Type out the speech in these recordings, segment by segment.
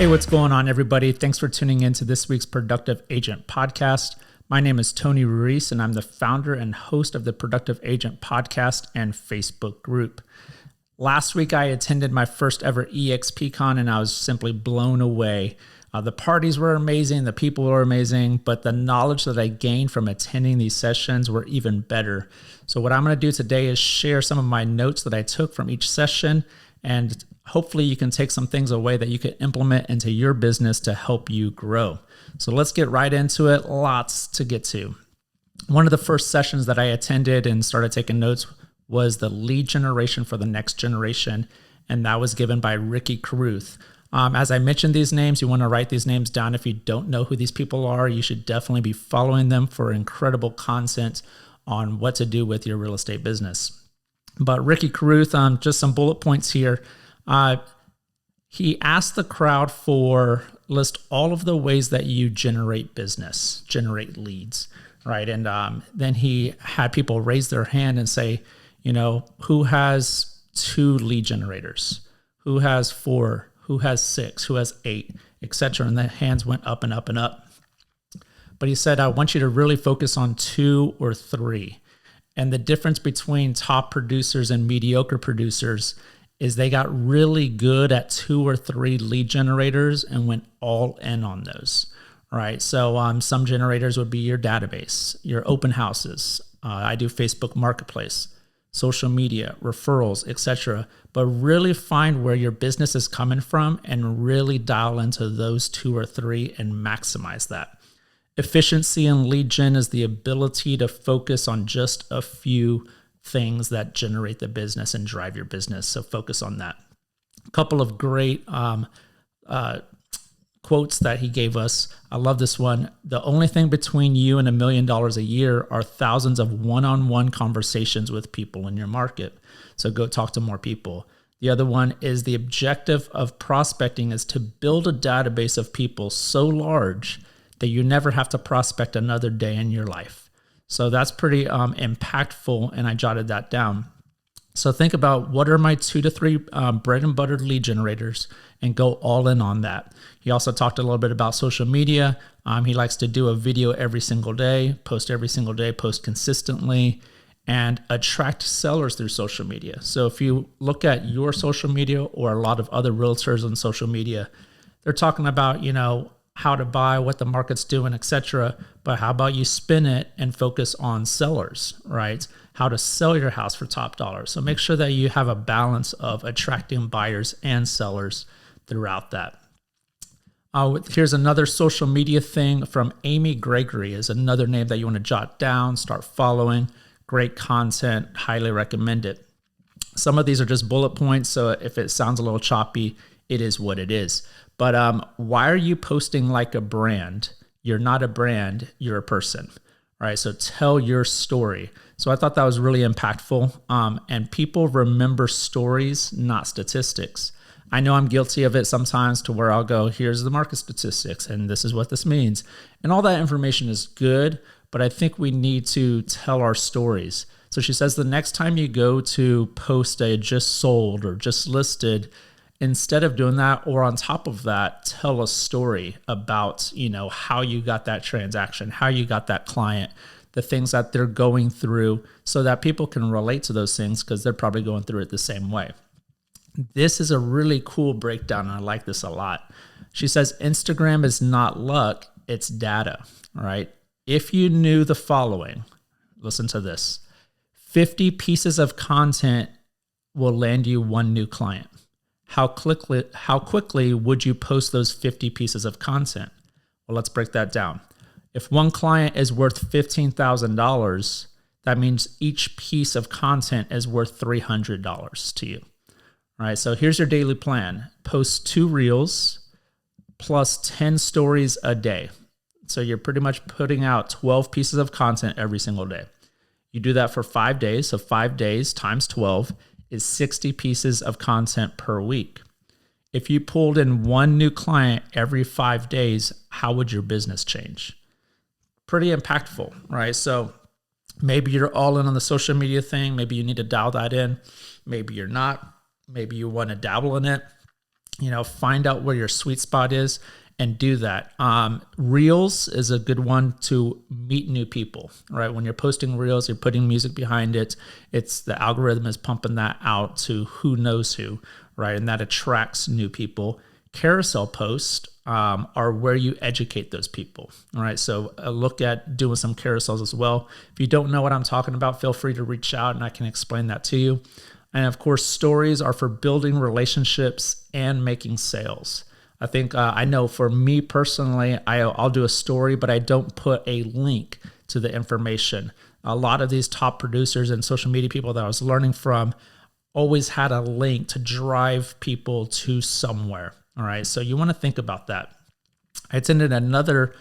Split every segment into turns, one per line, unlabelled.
Hey, what's going on, everybody? Thanks for tuning in to this week's Productive Agent Podcast. My name is Tony Ruiz, and I'm the founder and host of the Productive Agent Podcast and Facebook group. Last week, I attended my first ever eXpcon, and I was simply blown away. The parties were amazing, the people were amazing, but the knowledge that I gained from attending these sessions were even better. So what I'm going to do today is share some of my notes that I took from each session, and hopefully you can take some things away that you can implement into your business to help you grow. So let's get right into it. Lots to get to. One of the first sessions that I attended and started taking notes was the lead generation for the next generation, and that was given by Ricky Carruth. As I mentioned these names, you want to write these names down. If you don't know who these people are, you should definitely be following them for incredible content on what to do with your real estate business. But Ricky Carruth, just some bullet points here. He asked the crowd for list all of the ways that you generate business, generate leads, right? And then he had people raise their hand and say, you know, who has 2 lead generators? Who has 4? Who has 6? Who has 8? Etc. And the hands went up and up and up. But he said, I want you to really focus on 2 or 3. And the difference between top producers and mediocre producers is they got really good at 2 or 3 lead generators and went all in on those, right? So some generators would be your database, your open houses. I do Facebook Marketplace, social media, referrals, etc. But really find where your business is coming from and really dial into those 2 or 3 and maximize that. Efficiency in lead gen is the ability to focus on just a few things that generate the business and drive your business. So focus on that. A couple of great quotes that he gave us. I love this one. The only thing between you and $1 million a year are thousands of one-on-one conversations with people in your market. So go talk to more people. The other one is the objective of prospecting is to build a database of people so large that you never have to prospect another day in your life. So that's pretty impactful, and I jotted that down. So think about what are my 2 to 3 bread and butter lead generators and go all in on that. He also talked a little bit about social media. He likes to do a video every single day, post consistently, and attract sellers through social media. So if you look at your social media or a lot of other realtors on social media, they're talking about, you know, how to buy, what the market's doing, etc. But how about you spin it and focus on sellers, right? How to sell your house for top dollar. So make sure that you have a balance of attracting buyers and sellers throughout that. Here's another social media thing from Amy Gregory is another name that you want to jot down, start following. Great content, highly recommend it. Some of these are just bullet points, so if it sounds a little choppy, it is what it is. But why are you posting like a brand? You're not a brand, you're a person, right? So tell your story. So I thought that was really impactful. And people remember stories, not statistics. I know I'm guilty of it sometimes to where I'll go, here's the market statistics, and this is what this means. And all that information is good, but I think we need to tell our stories. So she says the next time you go to post a just sold or just listed, instead of doing that, or on top of that, tell a story about, you know, how you got that transaction, how you got that client, the things that they're going through so that people can relate to those things because they're probably going through it the same way. This is a really cool breakdown, and I like this a lot. She says, Instagram is not luck, it's data, all right? If you knew the following, listen to this, 50 pieces of content will land you 1 new client. How quickly would you post those 50 pieces of content? Well, let's break that down. If one client is worth $15,000, that means each piece of content is worth $300 to you. All right, so here's your daily plan. Post 2 reels plus 10 stories a day. So you're pretty much putting out 12 pieces of content every single day. You do that for 5 days, so 5 days times 12 is 60 pieces of content per week. If you pulled in 1 new client every 5 days, how would your business change? Pretty impactful, right? So maybe you're all in on the social media thing. Maybe you need to dial that in. Maybe you're not. Maybe you want to dabble in it. Find out where your sweet spot is and do that. Reels is a good one to meet new people, right? When you're posting Reels, you're putting music behind it. It's the algorithm is pumping that out to who knows who, right? And that attracts new people. Carousel posts are where you educate those people, all right? So look at doing some carousels as well. If you don't know what I'm talking about, feel free to reach out and I can explain that to you. And of course, stories are for building relationships and making sales. I think I know for me personally, I'll do a story, but I don't put a link to the information. A lot of these top producers and social media people that I was learning from always had a link to drive people to somewhere. All right, so you want to think about that. I attended another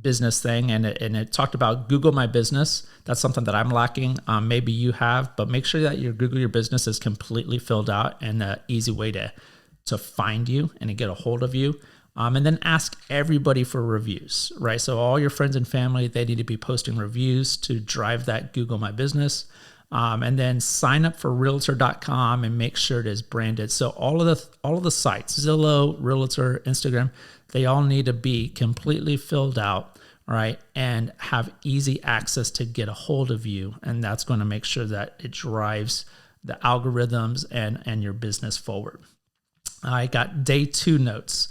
business thing, and it talked about Google My Business. That's something that I'm lacking. Maybe you have, but make sure that your Google Your Business is completely filled out and an easy way to find you and to get a hold of you. And then ask everybody for reviews, right? So all your friends and family, they need to be posting reviews to drive that Google My Business. And then sign up for realtor.com and make sure it is branded. So all of the sites, Zillow, Realtor, Instagram, they all need to be completely filled out, right? And have easy access to get a hold of you. And that's going to make sure that it drives the algorithms and your business forward. I got day 2 notes.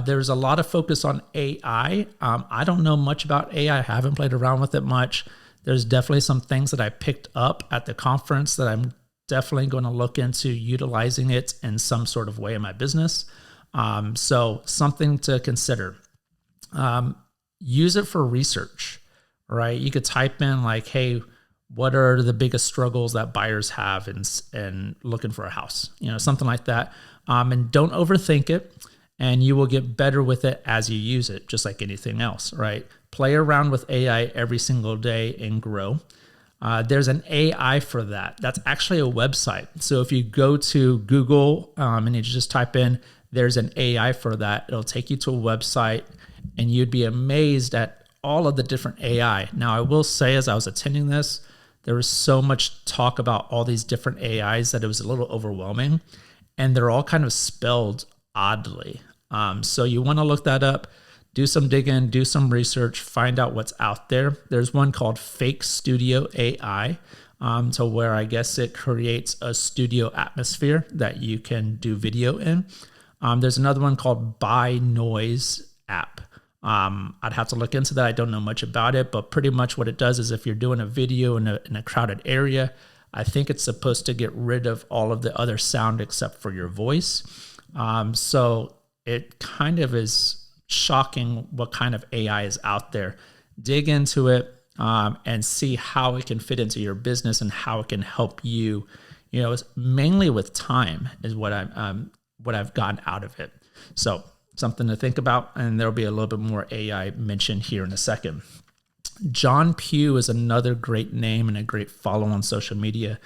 There's a lot of focus on AI. I don't know much about AI. I haven't played around with it much. There's definitely some things that I picked up at the conference that I'm definitely going to look into utilizing it in some sort of way in my business. So something to consider. Use it for research, right? You could type in like, hey, what are the biggest struggles that buyers have in looking for a house? Something like that. And don't overthink it, and you will get better with it as you use it, just like anything else, right? Play around with AI every single day and grow. There's an AI for that. That's actually a website. So if you go to Google and you just type in, there's an AI for that, it'll take you to a website and you'd be amazed at all of the different AI. Now, I will say, as I was attending this, there was so much talk about all these different AIs that it was a little overwhelming, and they're all kind of spelled oddly. So you want to look that up, do some digging, do some research, find out what's out there. There's one called Fake Studio AI, to where I guess it creates a studio atmosphere that you can do video in. There's another one called Buy Noise app. I'd have to look into that. I don't know much about it, but pretty much what it does is if you're doing a video in a crowded area, I think it's supposed to get rid of all of the other sound except for your voice. So it kind of is shocking what kind of AI is out there. Dig into it and see how it can fit into your business and how it can help you. It's mainly with time is what I've gotten out of it. So something to think about, and there'll be a little bit more AI mentioned here in a second. John Pugh is another great name and a great follow on social media.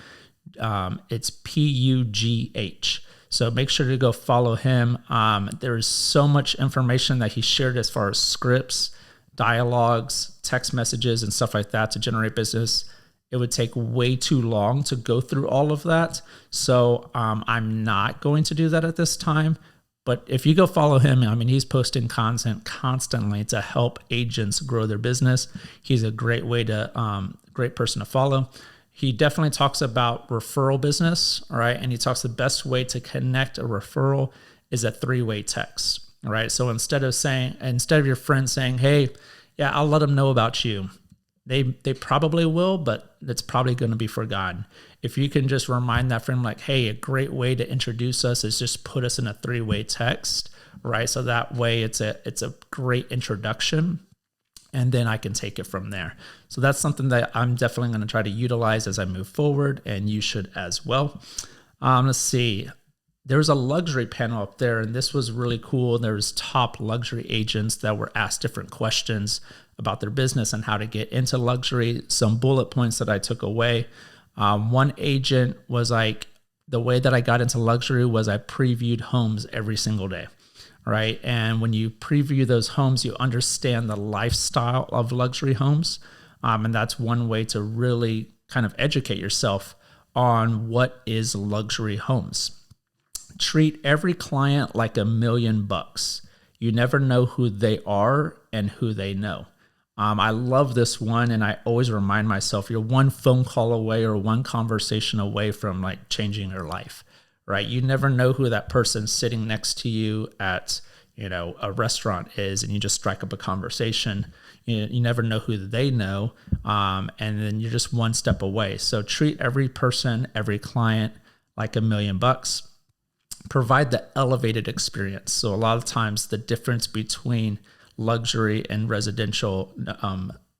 It's Pugh. So make sure to go follow him. There is so much information that he shared as far as scripts, dialogues, text messages, and stuff like that to generate business. It would take way too long to go through all of that. So I'm not going to do that at this time. But if you go follow him, he's posting content constantly to help agents grow their business. He's a great great person to follow. He definitely talks about referral business, all right? And he talks the best way to connect a referral is a 3-way text, all right? So instead of your friend saying, hey, yeah, I'll let them know about you, they probably will, but it's probably going to be forgotten. If you can just remind that friend, like, hey, a great way to introduce us is just put us in a 3-way text, right? So that way it's a great introduction, and then I can take it from there. So that's something that I'm definitely going to try to utilize as I move forward, and you should as well. Let's see. There's a luxury panel up there, and this was really cool. There's top luxury agents that were asked different questions about their business and how to get into luxury. Some bullet points that I took away. One agent was like, the way that I got into luxury was I previewed homes every single day, right? And when you preview those homes, you understand the lifestyle of luxury homes. And that's one way to really kind of educate yourself on what is luxury homes. treat every client like $1,000,000. You never know who they are and who they know. I love this one, and I always remind myself, you're one phone call away or one conversation away from like changing your life, right? You never know who that person sitting next to you at, a restaurant is, and you just strike up a conversation. You never know who they know, and then you're just one step away. So treat every person, every client like $1,000,000. Provide the elevated experience. So a lot of times the difference between luxury and residential,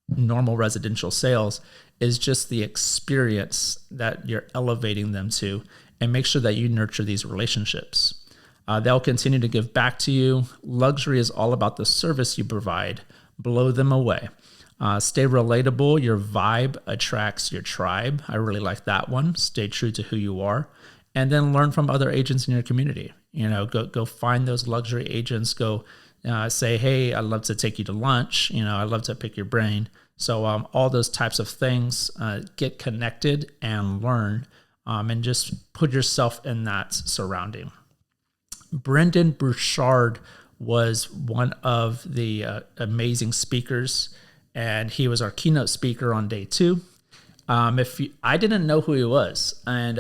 normal residential sales is just the experience that you're elevating them to, and make sure that you nurture these relationships. They'll continue to give back to you. Luxury is all about the service you provide. Blow them away. Stay relatable. Your vibe attracts your tribe. I really like that one. Stay true to who you are. And then learn from other agents in your community. Go find those luxury agents. Go say, hey, I'd love to take you to lunch. I'd love to pick your brain. So all those types of things, get connected and learn, and just put yourself in that surrounding. Brendon Burchard was one of the amazing speakers, and he was our keynote speaker on day 2. I didn't know who he was, and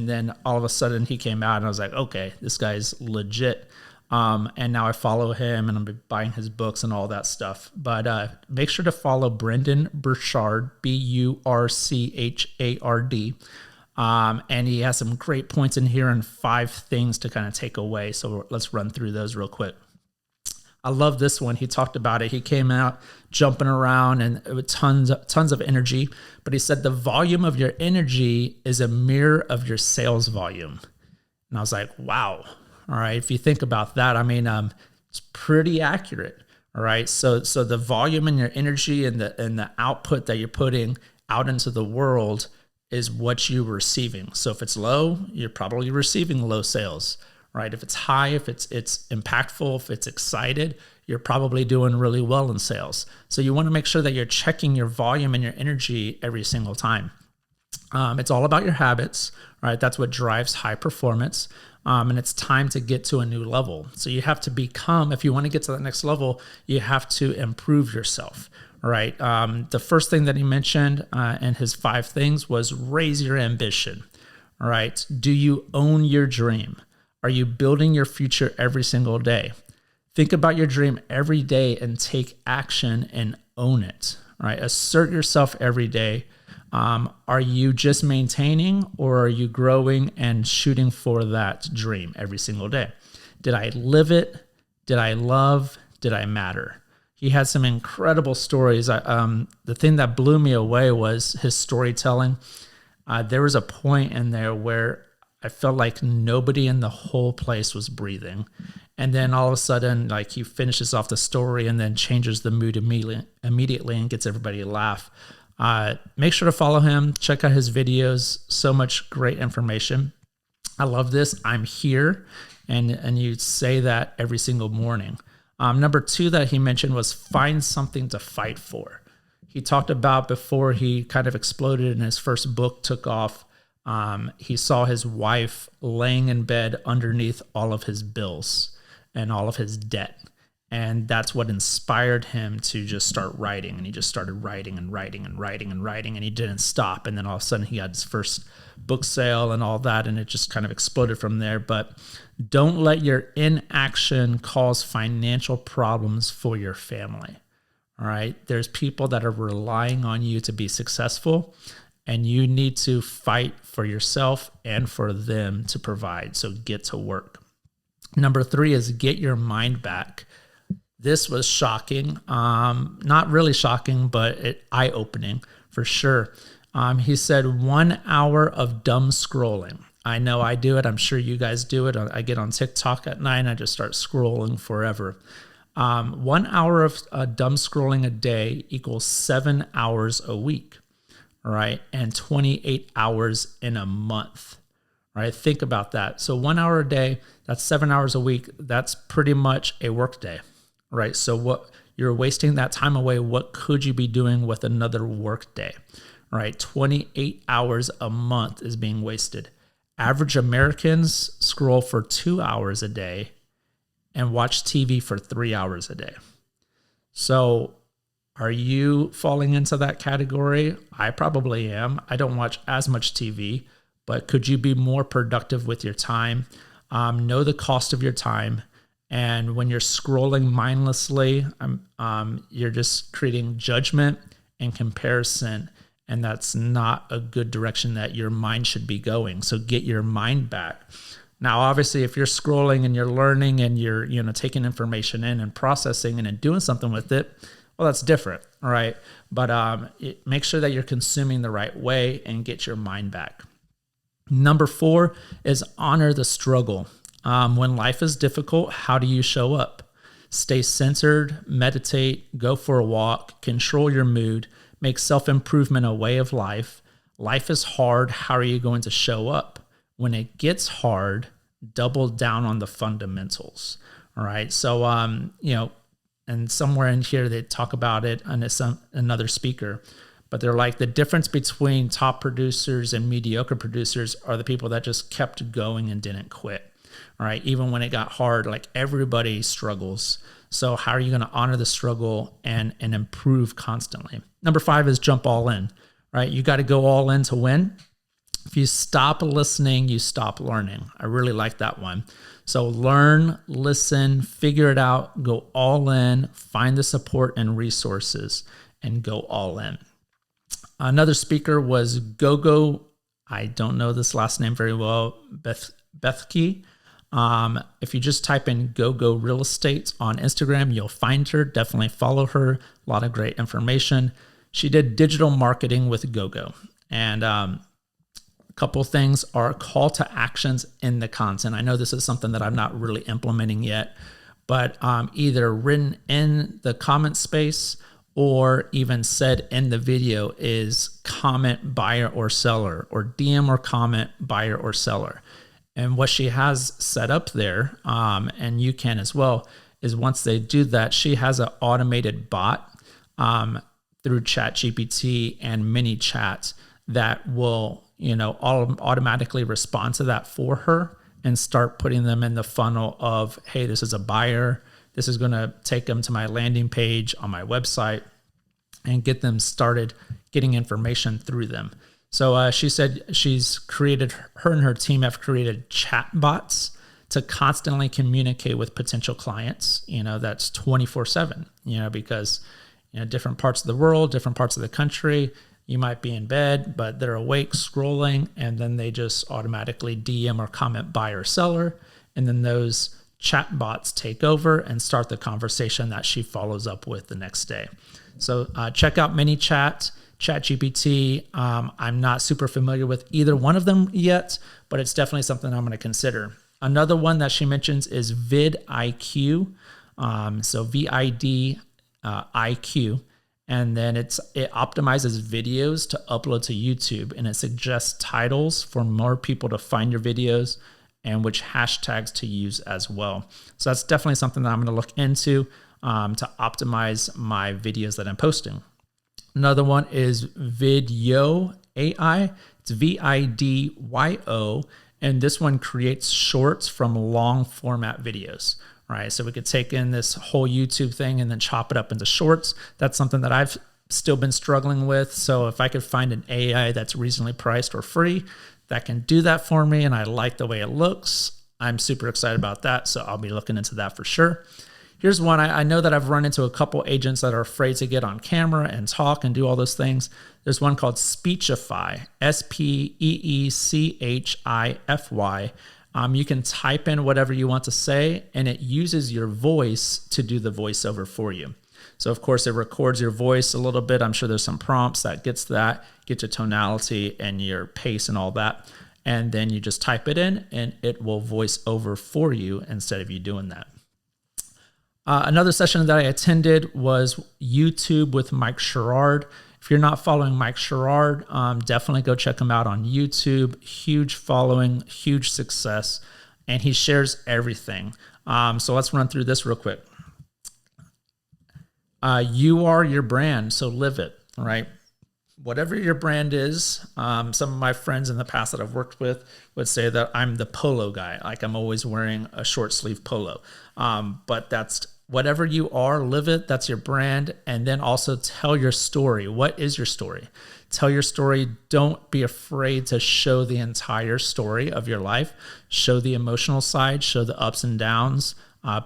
then all of a sudden he came out, and I was like, okay, this guy's legit. And now I follow him, and I'm buying his books and all that stuff. But make sure to follow Brendon Burchard, Burchard. And he has some great points in here and 5 things to kind of take away. So let's run through those real quick. I love this one. He talked about it. He came out jumping around and with tons of energy. But he said the volume of your energy is a mirror of your sales volume. And I was like, wow. All right. If you think about that, it's pretty accurate. All right. So the volume and your energy and the output that you're putting out into the world is what you're receiving. So if it's low, you're probably receiving low sales, right? If it's high, if it's impactful, if it's excited, you're probably doing really well in sales. So you want to make sure that you're checking your volume and your energy every single time. It's all about your habits, right? That's what drives high performance. And it's time to get to a new level. So you have to become, if you want to get to that next level, you have to improve yourself. All right. The first thing that he mentioned in his 5 things was raise your ambition. All right. Do you own your dream? Are you building your future every single day? Think about your dream every day and take action and own it. All right. Assert yourself every day. Are you just maintaining, or are you growing and shooting for that dream every single day? Did I live it? Did I love? Did I matter? He had some incredible stories. The thing that blew me away was his storytelling. There was a point in there where I felt like nobody in the whole place was breathing. And then all of a sudden, like, he finishes off the story and then changes the mood immediately and gets everybody to laugh. Make sure to follow him. Check out his videos. So much great information. I love this. I'm here. And you say that every single morning. Number 2 that he mentioned was find something to fight for. He talked about before he kind of exploded and his first book took off, he saw his wife laying in bed underneath all of his bills and all of his debt. And that's what inspired him to just start writing. And he just started writing and writing and writing and writing, and he didn't stop. And then all of a sudden he had his first book sale and all that, and it just kind of exploded from there. But don't let your inaction cause financial problems for your family. All right. There's people that are relying on you to be successful, and you need to fight for yourself and for them to provide. So get to work. Number 3 is get your mind back. This was shocking. Not really shocking, but eye-opening for sure. He said 1 hour of dumb scrolling. I know I do it. I'm sure you guys do it. I get on TikTok at night and I just start scrolling forever. 1 hour of dumb scrolling a day equals 7 hours a week, all right? And 28 hours in a month, all right? Think about that. So 1 hour a day, that's 7 hours a week. That's pretty much a work day, right? So what you're wasting that time away, what could you be doing with another work day, right? 28 hours a month is being wasted. Average Americans scroll for 2 hours a day and watch TV for 3 hours a day. So are you falling into that category? I probably am. I don't watch as much TV, but could you be more productive with your time? Know the cost of your time. And when you're scrolling mindlessly, you're just creating judgment and comparison. And that's not a good direction that your mind should be going. So get your mind back. Now, obviously, if you're scrolling and you're learning and you're taking information in and processing and then doing something with it, well, that's different, all right? But make sure that you're consuming the right way and get your mind back. Number 4 is honor the struggle. When life is difficult, how do you show up? Stay centered, meditate, go for a walk, control your mood, make self-improvement a way of life. Life is hard. How are you going to show up? When it gets hard, double down on the fundamentals. All right. So, and somewhere in here they talk about it, and it's another speaker, but they're like, the difference between top producers and mediocre producers are the people that just kept going and didn't quit. All right. Even when it got hard, like everybody struggles. So how are you going to honor the struggle and improve constantly? Number 5 is jump all in, right? You got to go all in to win. If you stop listening, you stop learning. I really like that one. So learn, listen, figure it out, go all in, find the support and resources, and go all in. Another speaker was Gogo. I don't know this last name very well, Bethke. If you just type in Gogo Real Estate on Instagram, you'll find her. Definitely follow her. A lot of great information. She did digital marketing with Gogo. And a couple things are call to actions in the content. I know this is something that I'm not really implementing yet, but either written in the comment space or even said in the video is comment buyer or seller, or DM or comment buyer or seller. And what she has set up there, and you can as well, is once they do that, she has an automated bot through ChatGPT and ManyChat that will, automatically respond to that for her and start putting them in the funnel of, hey, this is a buyer. This is going to take them to my landing page on my website and get them started getting information through them. So she said her and her team have created chat bots to constantly communicate with potential clients, that's 24/7, because, different parts of the world, different parts of the country, you might be in bed, but they're awake scrolling, and then they just automatically DM or comment buyer or seller. And then those chat bots take over and start the conversation that she follows up with the next day. So check out ManyChat, ChatGPT. I'm not super familiar with either one of them yet, but it's definitely something I'm going to consider. Another one that she mentions is vidIQ. So VID IQ. And then it optimizes videos to upload to YouTube, and it suggests titles for more people to find your videos and which hashtags to use as well. So that's definitely something that I'm going to look into to optimize my videos that I'm posting. Another one is Video AI. It's VIDYO, and this one creates shorts from long format videos. Right, so we could take in this whole YouTube thing and then chop it up into shorts. That's something that I've still been struggling with. So if I could find an AI that's reasonably priced or free that can do that for me, and I like the way it looks, I'm super excited about that. So I'll be looking into that for sure. Here's one. I know that I've run into a couple agents that are afraid to get on camera and talk and do all those things. There's one called Speechify, SPEECHIFY. You can type in whatever you want to say, and it uses your voice to do the voiceover for you. So, of course, it records your voice a little bit. I'm sure there's some prompts that gets your tonality and your pace and all that. And then you just type it in, and it will voice over for you instead of you doing that. Another session that I attended was YouTube with Mike Sherrard. If you're not following Mike Sherrard, definitely go check him out on YouTube. Huge following, huge success, and he shares everything. So let's run through this real quick. You are your brand, so live it, right? whatever your brand is. Some of my friends in the past that I've worked with would say that I'm the polo guy. Like I'm always wearing a short sleeve polo. But that's whatever you are, live it. That's your brand. And then also tell your story. What is your story? Tell your story. Don't be afraid to show the entire story of your life. Show the emotional side, show the ups and downs.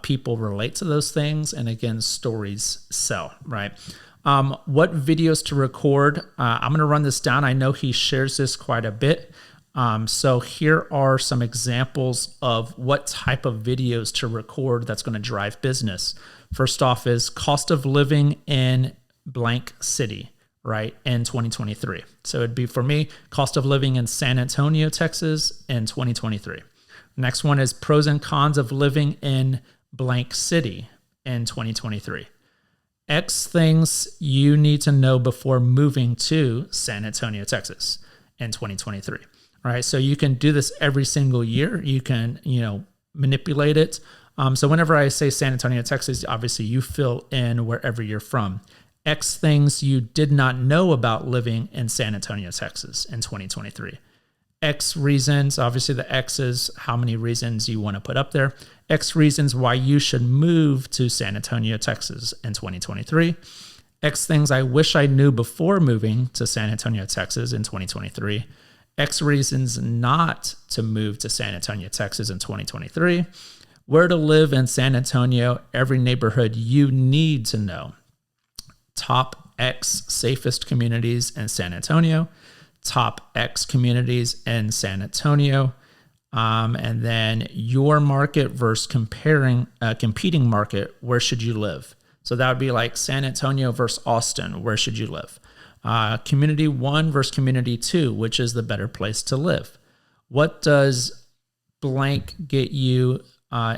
People relate to those things. And again, stories sell, right? What videos to record? I'm going to run this down. I know he shares this quite a bit. So here are some examples of what type of videos to record that's going to drive business. First off is cost of living in blank city, right, in 2023. So it'd be for me, cost of living in San Antonio, Texas in 2023. Next one is pros and cons of living in blank city in 2023. X things you need to know before moving to San Antonio, Texas in 2023. All right. So you can do this every single year. You can, manipulate it. So whenever I say San Antonio, Texas, obviously you fill in wherever you're from. X things you did not know about living in San Antonio, Texas in 2023. X reasons, obviously the X is how many reasons you want to put up there. X reasons why you should move to San Antonio, Texas in 2023. X things I wish I knew before moving to San Antonio, Texas in 2023. X reasons not to move to San Antonio, Texas in 2023. Where to live in San Antonio, every neighborhood you need to know. Top X safest communities in San Antonio. Top X communities in San Antonio, and then your market versus competing market, where should you live? So that would be like San Antonio versus Austin, where should you live? Community 1 versus community 2, which is the better place to live? What does blank get you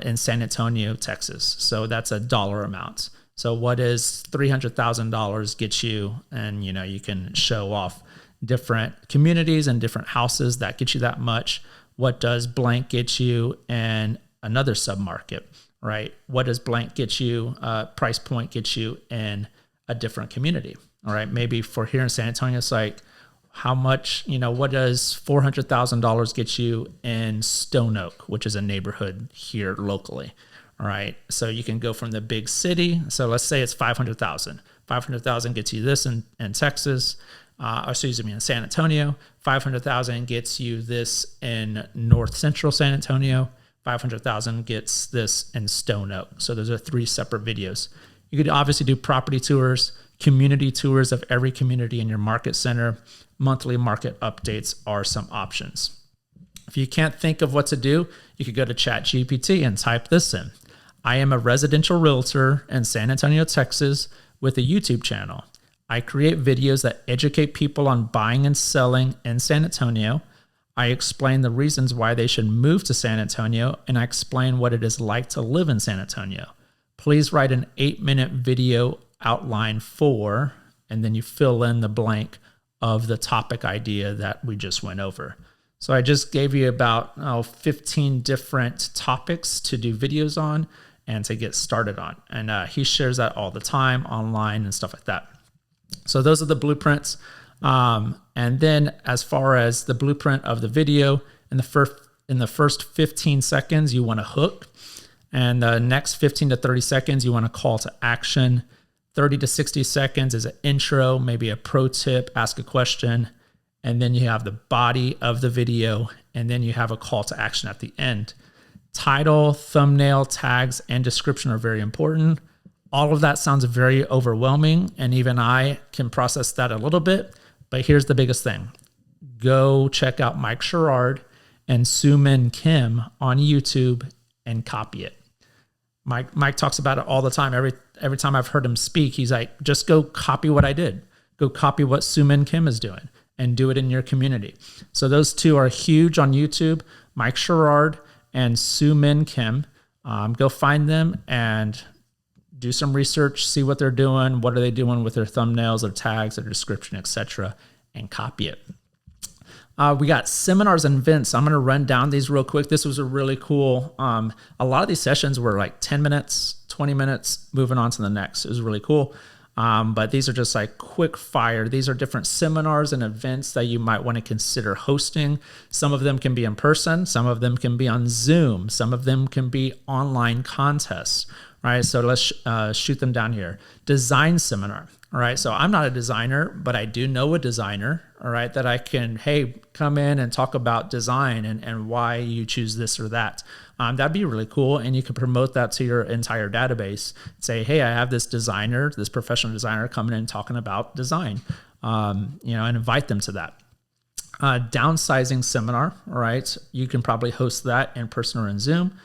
in San Antonio, Texas? So that's a dollar amount. So what does $300,000 get you? And you can show off different communities and different houses that get you that much. What does blank get you in another submarket, right? What does blank get you, price point get you in a different community? All right, maybe for here in San Antonio, it's like how much, what does $400,000 get you in Stone Oak, which is a neighborhood here locally? All right, so you can go from the big city. So let's say it's 500,000. 500,000 gets you this in Texas. In San Antonio. 500,000 gets you this in North Central San Antonio. 500,000 gets this in Stone Oak. So those are 3 separate videos. You could obviously do property tours, community tours of every community in your market center. Monthly market updates are some options. If you can't think of what to do, you could go to ChatGPT and type this in. I am a residential realtor in San Antonio, Texas, with a YouTube channel. I create videos that educate people on buying and selling in San Antonio. I explain the reasons why they should move to San Antonio, and I explain what it is like to live in San Antonio. Please write an 8-minute video outline for, and then you fill in the blank of the topic idea that we just went over. So I just gave you about 15 different topics to do videos on and to get started on. And he shares that all the time online and stuff like that. So those are the blueprints. And then as far as the blueprint of the video, in the first 15 seconds, you want a hook. And the next 15 to 30 seconds, you want a call to action. 30 to 60 seconds is an intro, maybe a pro tip, ask a question. And then you have the body of the video. And then you have a call to action at the end. Title, thumbnail, tags, and description are very important. All of that sounds very overwhelming, and even I can process that a little bit. But here's the biggest thing. Go check out Mike Sherrard and Sue Min Kim on YouTube and copy it. Mike talks about it all the time. Every time I've heard him speak, he's like, just go copy what I did. Go copy what Sue Min Kim is doing and do it in your community. So those 2 are huge on YouTube, Mike Sherrard and Sue Min Kim. Go find them and do some research, see what they're doing, what are they doing with their thumbnails, their tags, their description, etc., and copy it. We got seminars and events. I'm going to run down these real quick. This was a really cool, a lot of these sessions were like 10 minutes, 20 minutes, moving on to the next. It was really cool. But these are just like quick fire. These are different seminars and events that you might want to consider hosting. Some of them can be in person. Some of them can be on Zoom. Some of them can be online contests, right? So let's shoot them down here. Design seminar. All right. So I'm not a designer, but I do know a designer, all right, that I can, hey, come in and talk about design and why you choose this or that. That'd be really cool. And you can promote that to your entire database. Say, hey, I have this designer, this professional designer coming in and talking about design, and invite them to that. Downsizing seminar, all right. You can probably host that in person or in Zoom.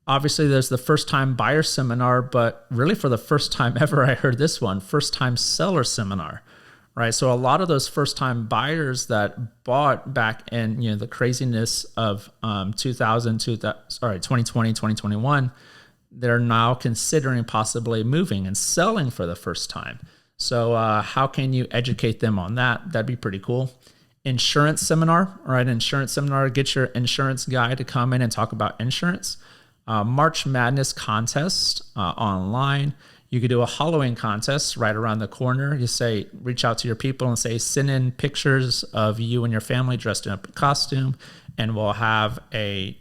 Obviously, there's the first time buyer seminar, but really for the first time ever, I heard this one, first time seller seminar, right? So a lot of those first time buyers that bought back in the craziness of 2020, 2021, they're now considering possibly moving and selling for the first time. So how can you educate them on that? That'd be pretty cool. Insurance seminar, all right? Insurance seminar, get your insurance guy to come in and talk about insurance. March Madness contest online. You could do a Halloween contest right around the corner. You say, reach out to your people and say, send in pictures of you and your family dressed in a costume, and we'll have a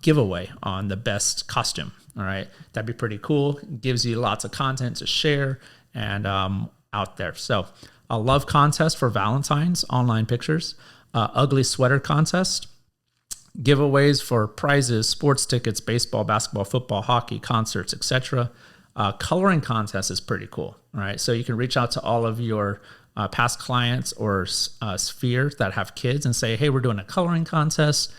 giveaway on the best costume. All right. That'd be pretty cool. Gives you lots of content to share and out there. So a love contest for Valentine's, online pictures, ugly sweater contest. Giveaways for prizes, sports tickets, baseball, basketball, football, hockey, concerts, etc. Coloring contest is pretty cool. All right, so you can reach out to all of your past clients or sphere that have kids and say, hey, we're doing a coloring contest.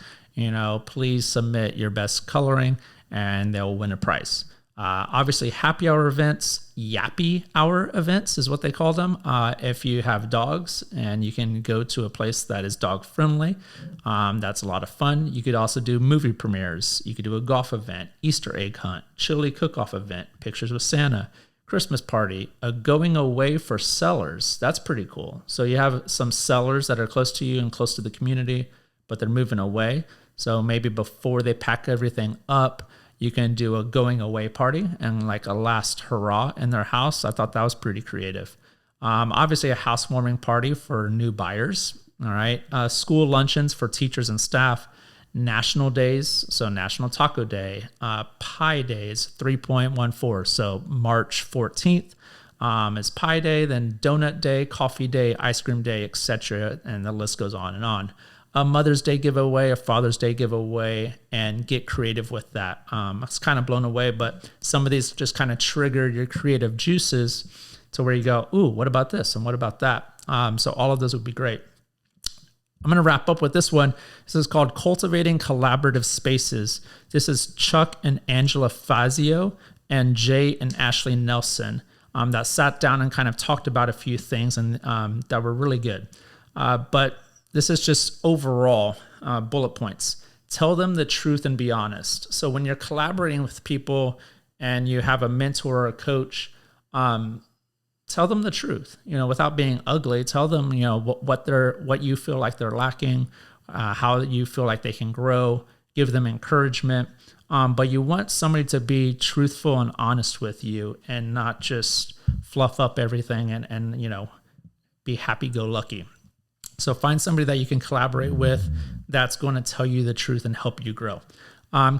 Please submit your best coloring, and they'll win a prize. Obviously, happy hour events, yappy hour events is what they call them. If you have dogs and you can go to a place that is dog friendly, that's a lot of fun. You could also do movie premieres. You could do a golf event, Easter egg hunt, chili cook-off event, pictures with Santa, Christmas party, a going away for sellers. That's pretty cool. So you have some sellers that are close to you and close to the community, but they're moving away. So maybe before they pack everything up, you can do a going away party and like a last hurrah in their house. I thought that was pretty creative. Obviously a housewarming party for new buyers. All right. School luncheons for teachers and staff, national days. So National Taco Day, Pie Days, 3.14. So March 14th is Pie Day, then Donut Day, Coffee Day, Ice Cream Day, etc. And the list goes on and on. A Mother's Day giveaway, a Father's Day giveaway, and get creative with that. I was kind of blown away, but some of these just kind of trigger your creative juices to where you go, ooh, what about this? And what about that? So all of those would be great. I'm going to wrap up with this one. This is called Cultivating Collaborative Spaces. This is Chuck and Angela Fazio and Jay and Ashley Nelson that sat down and kind of talked about a few things and that were really good. But this is just overall bullet points. Tell them the truth and be honest. So when you're collaborating with people and you have a mentor or a coach, tell them the truth, without being ugly. Tell them, what you feel like they're lacking, how you feel like they can grow, give them encouragement. But you want somebody to be truthful and honest with you and not just fluff up everything and be happy-go-lucky. So find somebody that you can collaborate with that's going to tell you the truth and help you grow.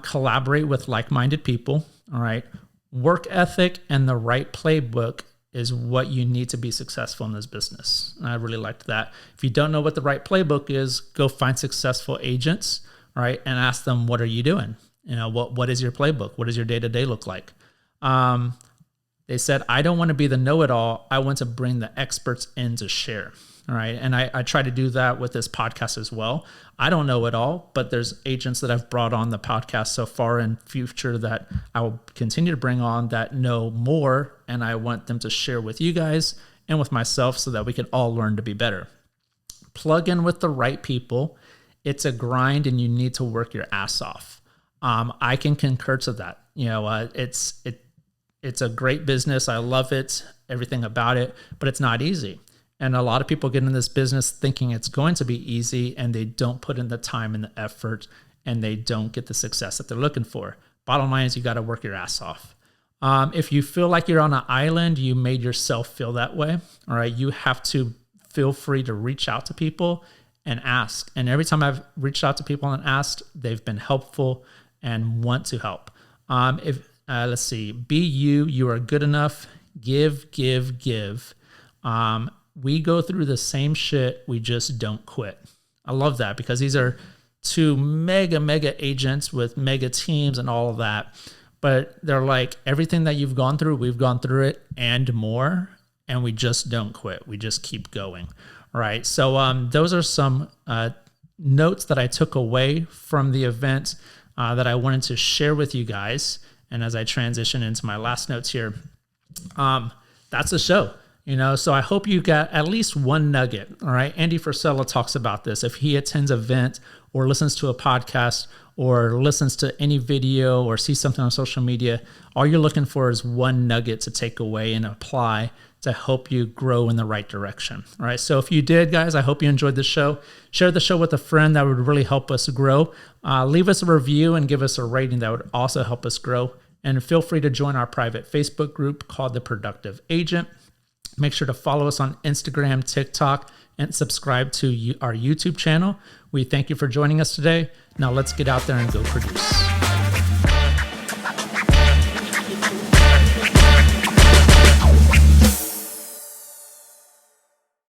Collaborate with like-minded people, all right? Work ethic and the right playbook is what you need to be successful in this business. And I really liked that. If you don't know what the right playbook is, go find successful agents, all right, and ask them, what are you doing? What is your playbook? What does your day-to-day look like? They said, I don't want to be the know-it-all. I want to bring the experts in to share. All right. And I try to do that with this podcast as well. I don't know it all, but there's agents that I've brought on the podcast so far in future that I will continue to bring on that know more. And I want them to share with you guys and with myself so that we can all learn to be better. Plug in with the right people. It's a grind and you need to work your ass off. I can concur to that. It's a great business. I love it, everything about it, but it's not easy. And a lot of people get in this business thinking it's going to be easy and they don't put in the time and the effort and they don't get the success that they're looking for. Bottom line is you got to work your ass off. If you feel like you're on an island, you made yourself feel that way. All right. You have to feel free to reach out to people and ask. And every time I've reached out to people and asked, they've been helpful and want to help. Let's see, be you, you are good enough. Give. We go through the same shit. We just don't quit. I love that because these are two mega agents with mega teams and all of that. But they're like, everything that you've gone through, we've gone through it and more, and we just don't quit. We just keep going. All right. So those are some notes that I took away from the event that I wanted to share with you guys. And as I transition into my last notes here, that's the show. So I hope you got at least one nugget. All right. Andy Frisella talks about this. If he attends an event or listens to a podcast or listens to any video or sees something on social media, all you're looking for is one nugget to take away and apply to help you grow in the right direction. All right. So if you did, guys, I hope you enjoyed the show. Share the show with a friend. That would really help us grow. Leave us a review and give us a rating. That would also help us grow. And feel free to join our private Facebook group called The Productive Agent. Make sure to follow us on Instagram, TikTok, and subscribe to our YouTube channel. We thank you for joining us today. Now let's get out there and go produce.